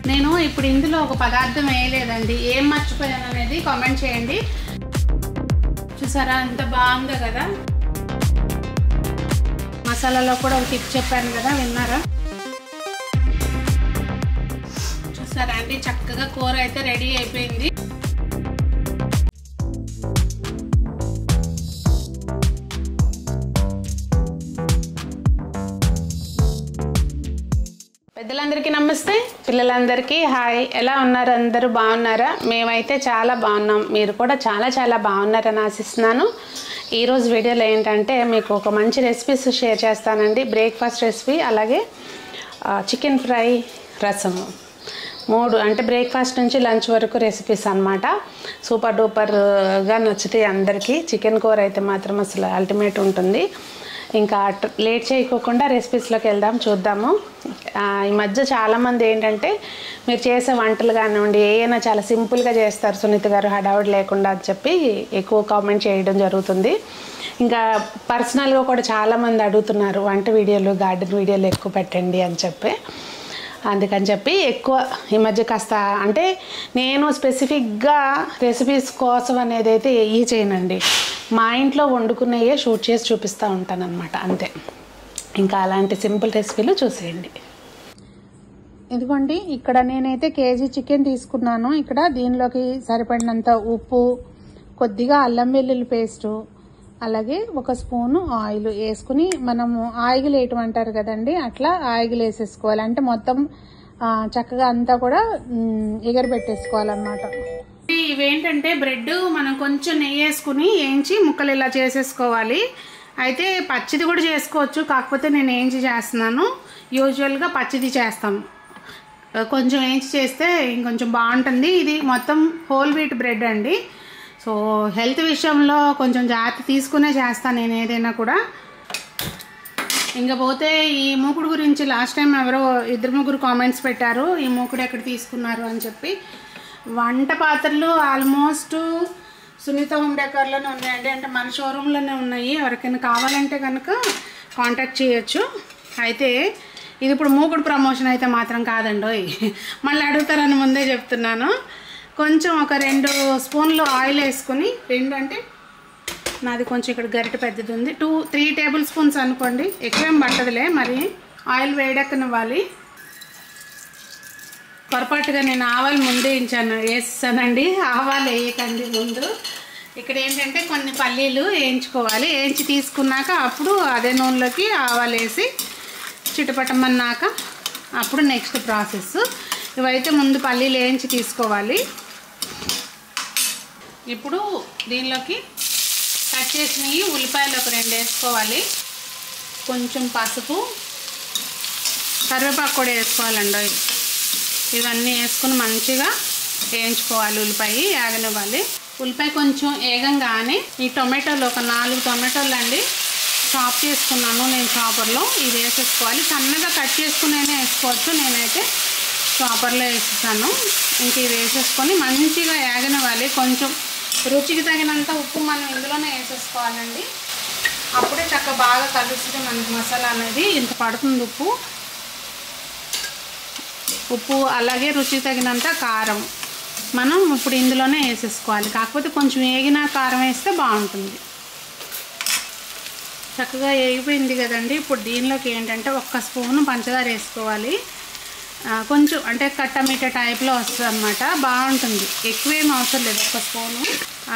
నేను ఇప్పుడు ఇందులో ఒక పదార్థం వేయలేదండి, ఏం మర్చిపోయాను అనేది కామెంట్ చేయండి. చూసారా ఎంత బాగుందో కదా. మసాలాలో కూడా ఒక టిప్ చెప్పాను కదా, విన్నారా? చూసారా అండి, చక్కగా కూర అయితే రెడీ అయిపోయింది. పెద్దలందరికీ నమస్తే, పిల్లలందరికీ హాయ్. ఎలా ఉన్నారు? అందరూ బాగున్నారా? మేమైతే చాలా బాగున్నాం, మీరు కూడా చాలా బాగున్నారని ఆశిస్తున్నాను. ఈరోజు వీడియోలో ఏంటంటే మీకు ఒక మంచి రెసిపీస్ షేర్ చేస్తానండి. బ్రేక్ఫాస్ట్ రెసిపీ, అలాగే చికెన్ ఫ్రై, రసము, 3 అంటే బ్రేక్ఫాస్ట్ నుంచి లంచ్ వరకు రెసిపీస్ అన్నమాట. సూపర్ డూపర్గా నచ్చుతాయి అందరికీ. చికెన్ కూర అయితే మాత్రం అసలు అల్టిమేట్ ఉంటుంది. ఇంకా లేట్ చేయకోకుండా రెసిపీస్లోకి వెళ్దాం, చూద్దాము. ఈ మధ్య చాలామంది ఏంటంటే మీరు చేసే వంటలు కానివ్వండి ఏమైనా చాలా సింపుల్గా చేస్తారు సునీత గారు, హడావుడి లేకుండా అని చెప్పి ఎక్కువ కామెంట్ చేయడం జరుగుతుంది. ఇంకా పర్సనల్గా కూడా చాలామంది అడుగుతున్నారు వంట వీడియోలు, గార్డెన్ వీడియోలు ఎక్కువ పెట్టండి అని చెప్పి. అందుకని చెప్పి ఎక్కువ ఈ మధ్య కాస్త అంటే నేను స్పెసిఫిక్గా రెసిపీస్ కోసం అనేది అయితే ఏ చేయనండి, మా ఇంట్లో వండుకునేయే షూట్ చేసి చూపిస్తూ ఉంటానన్నమాట, అంతే. ఇంకా అలాంటి సింపుల్ రెసిపీలు చూసేయండి. ఇదిగోండి, ఇక్కడ నేనైతే కేజీ చికెన్ తీసుకున్నాను. ఇక్కడ దీనిలోకి సరిపడినంత ఉప్పు, కొద్దిగా అల్లం వెల్లుల్లి పేస్టు, అలాగే 1 స్పూను ఆయిల్ వేసుకుని, మనము ఆయిల్ వేయటం అంటారు కదండి, అట్లా ఆయిల్ వేసేసుకోవాలి. అంటే మొత్తం చక్కగా అంతా కూడా ఎగరబెట్టేసుకోవాలన్నమాట. ఇవేంటంటే బ్రెడ్ మనం కొంచెం నెయ్యి వేసుకుని వేయించి ముక్కలు ఇలా చేసేసుకోవాలి. అయితే పచ్చిది కూడా చేసుకోవచ్చు, కాకపోతే నేను వేయించి చేస్తున్నాను. యూజువల్గా పచ్చిది చేస్తాము, కొంచెం వేయించి చేస్తే ఇంకొంచెం బాగుంటుంది. ఇది మొత్తం హోల్ వీట్ బ్రెడ్ అండి. సో హెల్త్ విషయంలో కొంచెం జాగ్రత్త తీసుకునే చేస్తాను నేను ఏదైనా కూడా. ఇంకా పోతే ఈ మూకుడు గురించి లాస్ట్ టైం ఎవరో 2-3 కామెంట్స్ పెట్టారు, ఈ మూకుడు ఎక్కడ తీసుకున్నారు అని చెప్పి. వంట పాత్రలు ఆల్మోస్ట్ సునీత హోమ్ డెకార్లోనే ఉన్నాయండి, అంటే మన షోరూంలోనే ఉన్నాయి. ఎవరికైనా కావాలంటే కనుక కాంటాక్ట్ చేయొచ్చు. అయితే ఇది ఇప్పుడు మూకుడు ప్రమోషన్ అయితే మాత్రం కాదండి, మళ్ళీ అడుగుతారని ముందే చెప్తున్నాను. కొంచెం ఒక 2 స్పూన్లు ఆయిల్ వేసుకుని, 2 అంటే నాది కొంచెం ఇక్కడ గరిటె పెద్దది ఉంది, 2-3 టేబుల్ స్పూన్స్ అనుకోండి, ఎక్కువేం పట్టదులే. మరి ఆయిల్ వేడెక్కనివ్వాలి. పొరపాటుగా నేను ఆవాలు ముందే వేస్తానండి, ఆవాలు వేయకండి ముందు. ఇక్కడ ఏంటంటే కొన్ని పల్లీలు వేయించుకోవాలి, వేయించి తీసుకున్నాక అప్పుడు అదే నూనెలోకి ఆవాలు వేసి చిటపటమన్నాక అప్పుడు నెక్స్ట్ ప్రాసెస్. ఇవైతే ముందు పల్లీలు వేయించి తీసుకోవాలి. ఇప్పుడు దీనిలోకి కట్ చేసినవి ఉల్లిపాయలు ఒక 2 వేసుకోవాలి, కొంచెం పసుపు, కరివేపాకు కూడా వేసుకోవాలండి. ఇవన్నీ వేసుకుని మంచిగా వేయించుకోవాలి, ఉల్లిపాయ వేగనివ్వాలి. ఉల్లిపాయ కొంచెం వేగంగానే ఈ టొమాటోలు ఒక 4 టొమాటోలు అండి చాప్ చేసుకున్నాను నేను చాపర్లో, ఇది వేసేసుకోవాలి. సన్నగా కట్ చేసుకునేనే వేసుకోవచ్చు, నేనైతే చాపర్లో వేసేసాను. ఇంక ఇది వేసేసుకొని మంచిగా వేగనివ్వాలి. కొంచెం రుచికి తగినంత ఉప్పు మనం ఇందులోనే వేసేసుకోవాలండి, అప్పుడే చక్కగా బాగా కలుస్తుంది మనకి మసాలా అనేది. ఇంత పడుతుంది ఉప్పు, అలాగే రుచికి తగినంత కారం మనం ఇప్పుడు ఇందులోనే వేసేసుకోవాలి. కాకపోతే కొంచెం వేగిన కారం వేస్తే బాగుంటుంది. చక్కగా వేగిపోయింది కదండి. ఇప్పుడు దీనిలోకి ఏంటంటే 1 స్పూను పంచదార వేసుకోవాలి. కొంచెం అంటే కట్టమిట్ట టైప్లో వస్తుంది అన్నమాట, బాగుంటుంది. ఎక్కువేం అవసరం లేదు, 1 స్పూను.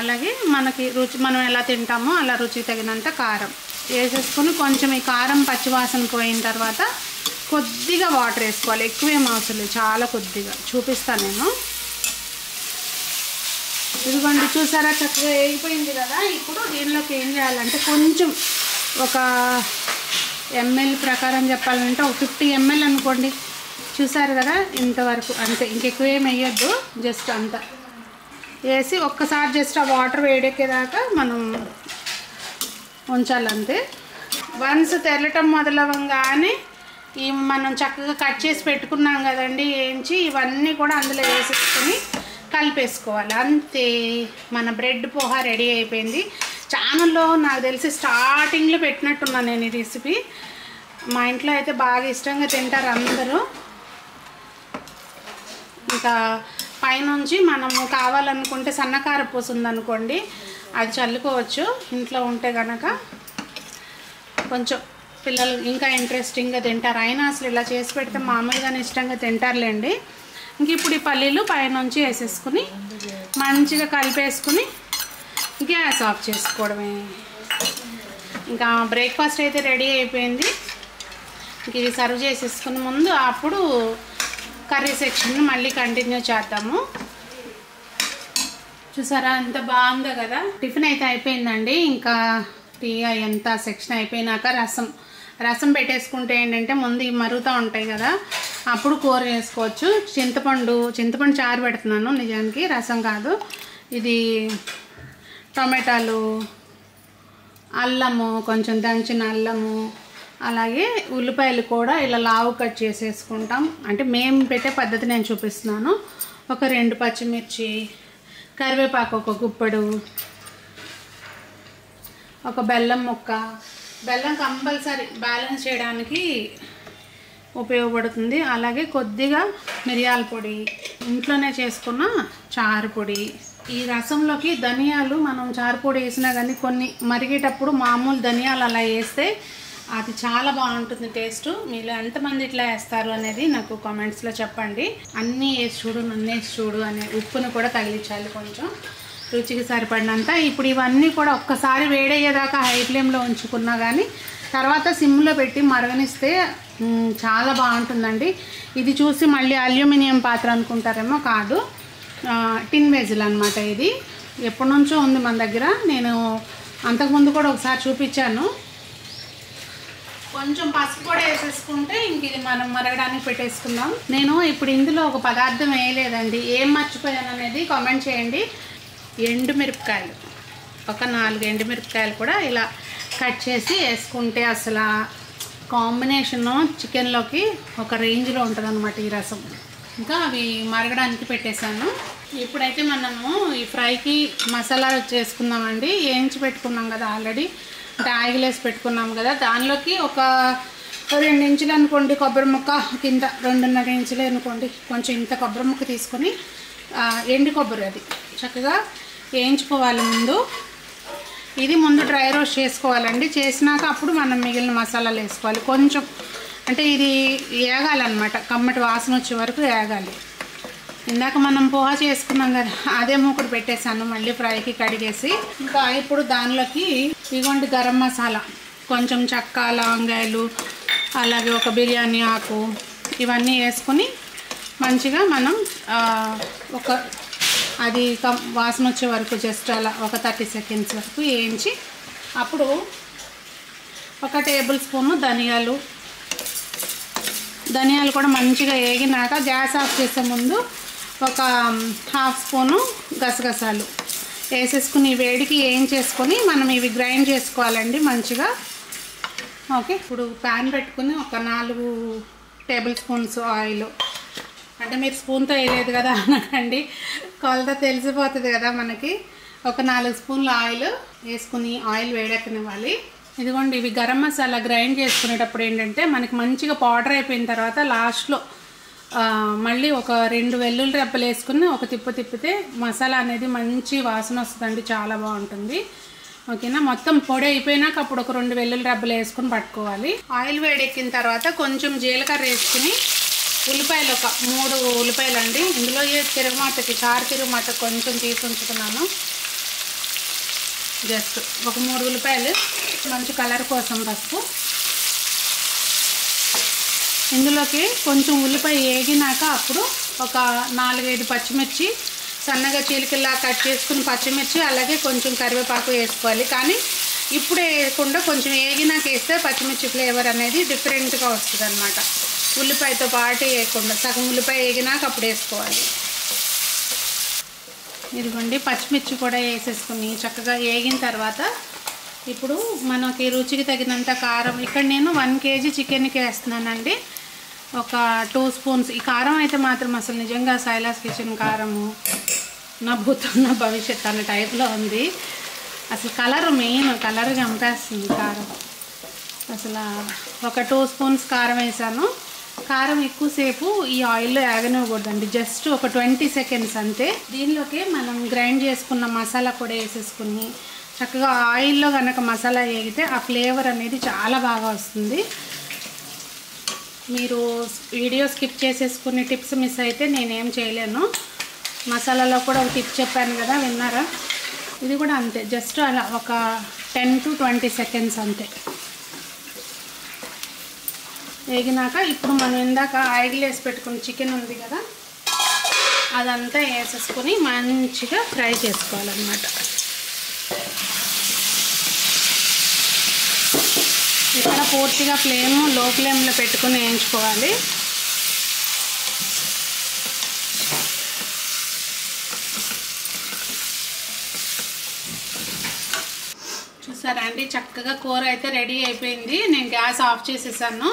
అలాగే మనకి రుచి మనం ఎలా తింటామో అలా రుచికి తగినంత కారం వేసేసుకొని, కొంచెం ఈ కారం పచ్చివాసన పోయిన తర్వాత కొద్దిగా వాటర్ వేసుకోవాలి, ఎక్కువేం అవసరం లేదు, చాలా కొద్దిగా. చూపిస్తాను నేను. ఇదిగోండి, చూసారా చక్కగా వేగిపోయింది కదా. ఇప్పుడు దీనిలోకి ఏం చేయాలంటే కొంచెం ఒక ఎంఎల్ ప్రకారం చెప్పాలంటే ఒక 50 ml అనుకోండి. చూసారు కదా, ఇంతవరకు అంతే, ఇంకెక్కువ ఏం వేయద్దు, జస్ట్ అంత వేసి ఒక్కసారి జస్ట్ ఆ వాటర్ వేడెక్కేదాకా మనం ఉంచాలంతే. వన్స్ తెరలటం మొదలవగానే ఈ మనం చక్కగా కట్ చేసి పెట్టుకున్నాం కదండి వేయించి, ఇవన్నీ కూడా అందులో వేసేసుకొని కలిపేసుకోవాలి, అంతే. మన బ్రెడ్ పోహా రెడీ అయిపోయింది. ఛానల్లో నాకు తెలిసి స్టార్టింగ్లో పెట్టినట్టున్నాను నేను ఈ రెసిపీ. మా ఇంట్లో అయితే బాగా ఇష్టంగా తింటారు అందరూ. ఇంకా పైనుంచి మనము కావాలనుకుంటే సన్నకారపూస ఉందనుకోండి అది చల్లుకోవచ్చు ఇంట్లో ఉంటే కనుక. కొంచెం పిల్లలు ఇంకా ఇంట్రెస్టింగ్గా తింటారు. అయినా అసలు ఇలా చేసి పెడితే మామూలుగానే ఇష్టంగా తింటారులేండి. ఇంక ఇప్పుడు ఈ పల్లీలు పైనుంచి వేసేసుకుని మంచిగా కలిపేసుకుని గ్యాస్ ఆఫ్ చేసుకోవడమే. ఇంకా బ్రేక్ఫాస్ట్ అయితే రెడీ అయిపోయింది. ఇంక ఇది సర్వ్ చేసేసుకుని ముందు అప్పుడు కర్రీ సెక్షన్ మళ్ళీ కంటిన్యూ చేద్దాము. చూసారా ఎంత బాగుందో కదా. టిఫిన్ అయితే అయిపోయిందండి. ఇంకా టీ ఎంత సెక్షన్ అయిపోయినాక రసం పెట్టేసుకుంటే ఏంటంటే ముందు ఇవి మరుగుతూ ఉంటాయి కదా, అప్పుడు కూర చేసుకోవచ్చు. చింతపండు చారు పెడుతున్నాను, నిజానికి రసం కాదు. ఇది టమాటాలు, అల్లము, కొంచెం దంచిన అల్లము, అలాగే ఉల్లిపాయలు కూడా ఇలా లావు కట్ చేసేసుకుంటాం. అంటే మేము పెట్టే పద్ధతి నేను చూపిస్తున్నాను. ఒక 2 పచ్చిమిర్చి, కరివేపాకు ఒక గుప్పెడు, ఒక బెల్లం ముక్క. బెల్లం కంపల్సరీ బ్యాలెన్స్ చేయడానికి ఉపయోగపడుతుంది. అలాగే కొద్దిగా మిరియాల పొడి, ఇంట్లోనే చేసుకున్న చారు పొడి. ఈ రసంలోకి ధనియాలు మనం చారు పొడి వేసినా కానీ కొన్ని మరిగేటప్పుడు మామూలు ధనియాలు అలా వేస్తే అది చాలా బాగుంటుంది టేస్ట్. మీలో ఎంతమంది ఇట్లా వేస్తారు అనేది నాకు కామెంట్స్లో చెప్పండి. అన్నీ వేసి చూడు, నన్ను వేసి చూడు అనే ఉప్పును కూడా తగిలించాలి కొంచెం రుచికి సరిపడినంత. ఇప్పుడు ఇవన్నీ కూడా ఒక్కసారి వేడయ్యేదాకా హై ఫ్లేమ్లో ఉంచుకున్నా కానీ తర్వాత సిమ్లో పెట్టి మరగనిస్తే చాలా బాగుంటుందండి. ఇది చూసి మళ్ళీ అల్యూమినియం పాత్ర అనుకుంటారేమో, కాదు, టిన్ వెజిల్ అనమాట. ఇది ఎప్పటి నుంచో ఉంది మన దగ్గర. నేను అంతకుముందు కూడా ఒకసారి చూపించాను. కొంచెం పసుపు కూడా వేసేసుకుంటే ఇంక ఇది మనం మరగడానికి పెట్టేసుకుందాం. నేను ఇప్పుడు ఇందులో ఒక పదార్థం వేయలేదండి, ఏం మర్చిపోయాను అనేది కామెంట్ చేయండి. ఎండుమిరపకాయలు, ఒక 4 ఎండుమిరపకాయలు కూడా ఇలా కట్ చేసి వేసుకుంటే అసలు కాంబినేషను చికెన్లోకి ఒక రేంజ్లో ఉంటుంది అన్నమాట ఈ రసం. ఇంకా అవి మరగడానికి పెట్టేశాను. ఇప్పుడైతే మనము ఈ ఫ్రైకి మసాలా చేసుకుందామండి. వేయించి పెట్టుకున్నాం కదా ఆల్రెడీ, అంటే ఆయిల్ వేసి పెట్టుకున్నాం కదా, దానిలోకి ఒక 2 ఇంచులు అనుకోండి కొబ్బరి ముక్క, కింద 2.5 ఇంచులు అనుకోండి, కొంచెం ఇంత కొబ్బరి ముక్క తీసుకొని ఎండు కొబ్బరి అది చక్కగా వేయించుకోవాలి ముందు. ఇది ముందు డ్రై రోస్ట్ చేసుకోవాలండి. చేసినాక అప్పుడు మనం మిగిలిన మసాలాలు వేసుకోవాలి. కొంచెం అంటే ఇది వేగాలన్నమాట, కమ్మటి వాసన వచ్చే వరకు వేగాలి. ఇందాక మనం పోహా చేసుకున్నాం కదా, అదే మూకుడు పెట్టేశాను మళ్ళీ ఫ్రైకి కడిగేసి. ఇంకా ఇప్పుడు దానిలోకి ఇదిగోండి గరం మసాలా, కొంచెం చెక్క, లవంగాయలు, అలాగే ఒక బిర్యానీ ఆకు, ఇవన్నీ వేసుకొని మంచిగా మనం ఒక అది వాసన వచ్చే వరకు జస్ట్ అలా ఒక 30 సెకండ్స్ వరకు వేయించి అప్పుడు ఒక టేబుల్ స్పూను ధనియాలు కూడా మంచిగా వేగినాక గ్యాస్ ఆఫ్ చేసే ముందు ఒక 1/2 స్పూను గసగసాలు వేసేసుకుని వేడికి వేయించేసుకొని మనం ఇవి గ్రైండ్ చేసుకోవాలండి మంచిగా. ఓకే, ఇప్పుడు ప్యాన్ పెట్టుకుని ఒక 4 టేబుల్ స్పూన్స్ ఆయిల్, అంటే మీరు స్పూన్తో వేయలేదు కదా అనకండి, కొలత తెలిసిపోతుంది కదా మనకి. ఒక 4 స్పూన్ల ఆయిల్ వేసుకుని ఆయిల్ వేడెక్కనివ్వాలి. ఇదిగోండి ఇవి గరం మసాలా గ్రైండ్ చేసుకునేటప్పుడు ఏంటంటే మనకి మంచిగా పౌడర్ అయిపోయిన తర్వాత లాస్ట్లో మళ్ళీ ఒక 2 వెల్లుల్లి రెబ్బలు వేసుకుని ఒక తిప్పితే మసాలా అనేది మంచి వాసన వస్తుందండి, చాలా బాగుంటుంది. ఓకేనా, మొత్తం పొడి అయిపోయినాక అప్పుడు ఒక 2 వెల్లుల్లి రెబ్బలు వేసుకుని పట్టుకోవాలి. ఆయిల్ వేడెక్కిన తర్వాత కొంచెం జీలకర్ర వేసుకుని ఉల్లిపాయలు ఒక 3 ఉల్లిపాయలు అండి. ఇందులో తిరుగుమాతకి చారు తిరుగుమాత కొంచెం తీసి ఉంచుకున్నాను. జస్ట్ ఒక 3 ఉల్లిపాయలు, మంచి కలర్ కోసం పసుపు. ఇందులోకి కొంచెం ఉల్లిపాయ వేగినాక అప్పుడు ఒక 4-5 పచ్చిమిర్చి సన్నగా చీలికల్లా కట్ చేసుకుని పచ్చిమిర్చి, అలాగే కొంచెం కరివేపాకు వేసుకోవాలి. కానీ ఇప్పుడు వేయకుండా కొంచెం వేగినాక వేస్తే పచ్చిమిర్చి ఫ్లేవర్ అనేది డిఫరెంట్గా వస్తుంది అన్నమాట. ఉల్లిపాయతో పాటు వేయకుండా సగం ఉల్లిపాయ వేగినాక అప్పుడు వేసుకోవాలి. ఇదిగోండి పచ్చిమిర్చి కూడా వేసేసుకుని చక్కగా వేగిన తర్వాత ఇప్పుడు మనకి రుచికి తగినంత కారం, ఇక్కడ నేను 1 kg చికెన్కి వేస్తున్నానండి. ఒక 2 స్పూన్స్. ఈ కారం అయితే మాత్రం అసలు నిజంగా సైలాస్ కిచెన్ కారము నా భూతం నా భవిష్యత్ అన్న టైప్లో ఉంది. అసలు కలర్ మెయిన్, కలర్ చంపేస్తుంది కారం. అసలు ఒక 2 స్పూన్స్ కారం వేసాను. కారం ఎక్కువసేపు ఈ ఆయిల్లో వేగనివ్వకూడదండి, జస్ట్ ఒక 20 సెకండ్స్ అంతే. దీనిలోకి మనం గ్రైండ్ చేసుకున్న మసాలా కూడా వేసేసుకుని చక్కగా ఆయిల్లో కనుక మసాలా వేగితే ఆ ఫ్లేవర్ అనేది చాలా బాగా వస్తుంది. మీరు వీడియో స్కిప్ చేసేసుకుని టిప్స్ మిస్ అయితే నేనేం చేయలేను. మసాలాలో కూడా ఒక టిప్ చెప్పాను కదా, విన్నారా? ఇది కూడా అంతే, జస్ట్ అలా ఒక 10 to 20 సెకండ్స్ అంతే వేగినాక ఇప్పుడు మనం ఇందాక ఆయిల్ వేసి పెట్టుకున్న చికెన్ ఉంది కదా, అదంతా వేసేసుకొని మంచిగా ఫ్రై చేసుకోవాలన్నమాట. ఇక్కడ పూర్తిగా లో ఫ్లేమ్లో పెట్టుకుని వేయించుకోవాలి. చూసారా అండి, చక్కగా కూర అయితే రెడీ అయిపోయింది. నేను గ్యాస్ ఆఫ్ చేసేసాను.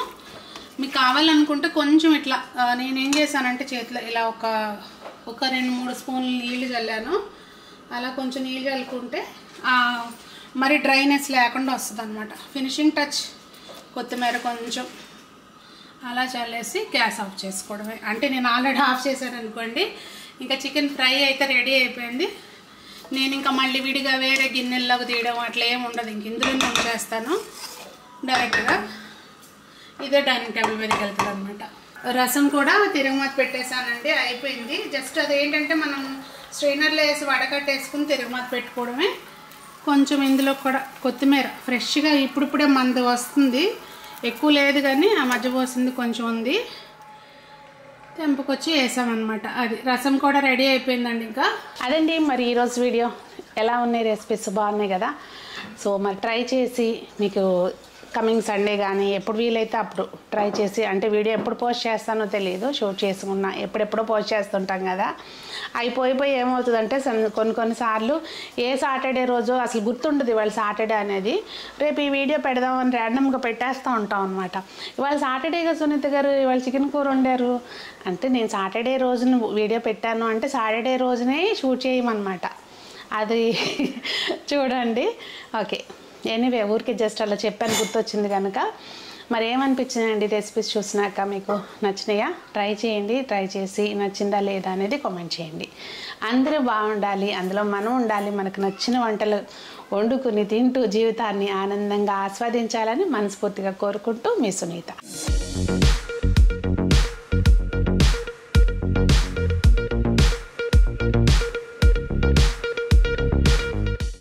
మీకు కావాలనుకుంటే కొంచెం ఇట్లా నేనేం చేశానంటే చేతిలో ఇలా ఒక 2-3 స్పూన్లు నీళ్ళు చల్లాను. అలా కొంచెం నీళ్ళు చల్లుకుంటే మరి డ్రైనెస్ లేకుండా వస్తుంది అనమాట. ఫినిషింగ్ టచ్ కొత్తిమీర కొంచెం అలా చల్లేసి గ్యాస్ ఆఫ్ చేసుకోవడమే. అంటే నేను ఆల్రెడీ ఆఫ్ చేశాను అనుకోండి. ఇంకా చికెన్ ఫ్రై అయితే రెడీ అయిపోయింది. నేను ఇంకా మళ్ళీ విడిగా వేరే గిన్నెల్లోకి తీయడం అట్లా ఏమి ఉండదు. ఇంక ఇందులోనే ఉంచేస్తాను డైరెక్ట్గా. ఇదే డైనింగ్ టేబుల్ మీదకి వెళ్తుంది అనమాట. రసం కూడా తిరగమాత పెట్టేశానండి, అయిపోయింది. జస్ట్ అదేంటంటే మనం స్ట్రైనర్లో వేసి వడకట్టేసుకుని తిరగమాత పెట్టుకోవడమే. కొంచెం ఇందులో కూడా కొత్తిమీర ఫ్రెష్గా ఇప్పుడిప్పుడే మంది వస్తుంది, ఎక్కువ లేదు కానీ ఆ మధ్య పోసింది కొంచెం ఉంది, తెంపుకొచ్చి వేసామన్నమాట. అది రసం కూడా రెడీ అయిపోయిందండి. ఇంకా అదండి మరి ఈరోజు వీడియో. ఎలా ఉన్నాయి రెసిపీస్? బాగున్నాయి కదా. సో మరి ట్రై చేసి మీకు కమింగ్ సండే కానీ ఎప్పుడు వీలైతే అప్పుడు ట్రై చేసి, అంటే వీడియో ఎప్పుడు పోస్ట్ చేస్తానో తెలియదు, షూట్ చేసుకున్నా ఎప్పుడెప్పుడో పోస్ట్ చేస్తుంటాం కదా. అయిపోయి ఏమవుతుందంటే కొన్నిసార్లు ఏ సాటర్డే రోజు అసలు గుర్తుండదు ఇవాళ సాటర్డే అనేది. రేపు ఈ వీడియో పెడదామని ర్యాండమ్గా పెట్టేస్తూ ఉంటాం అనమాట. ఇవాళ సాటర్డేగా సునీత గారు ఇవాళ చికెన్ కూర వండారు అంటే నేను సాటర్డే రోజున వీడియో పెట్టాను అంటే సాటర్డే రోజునే షూట్ చేయమన్నమాట. అది చూడండి. ఓకే, ఎనీవే ఊరికే జస్ట్ అలా చెప్పాను, గుర్తొచ్చింది కనుక. మరి ఏమనిపించిందండి రెసిపీస్ చూసినాక? మీకు నచ్చినాయా? ట్రై చేయండి. ట్రై చేసి నచ్చిందా లేదా అనేది కామెంట్ చేయండి. అందరూ బాగుండాలి, అందులో మనం ఉండాలి. మనకు నచ్చిన వంటలు వండుకుని తింటూ జీవితాన్ని ఆనందంగా ఆస్వాదించాలని మనస్ఫూర్తిగా కోరుకుంటూ మీ సునీత.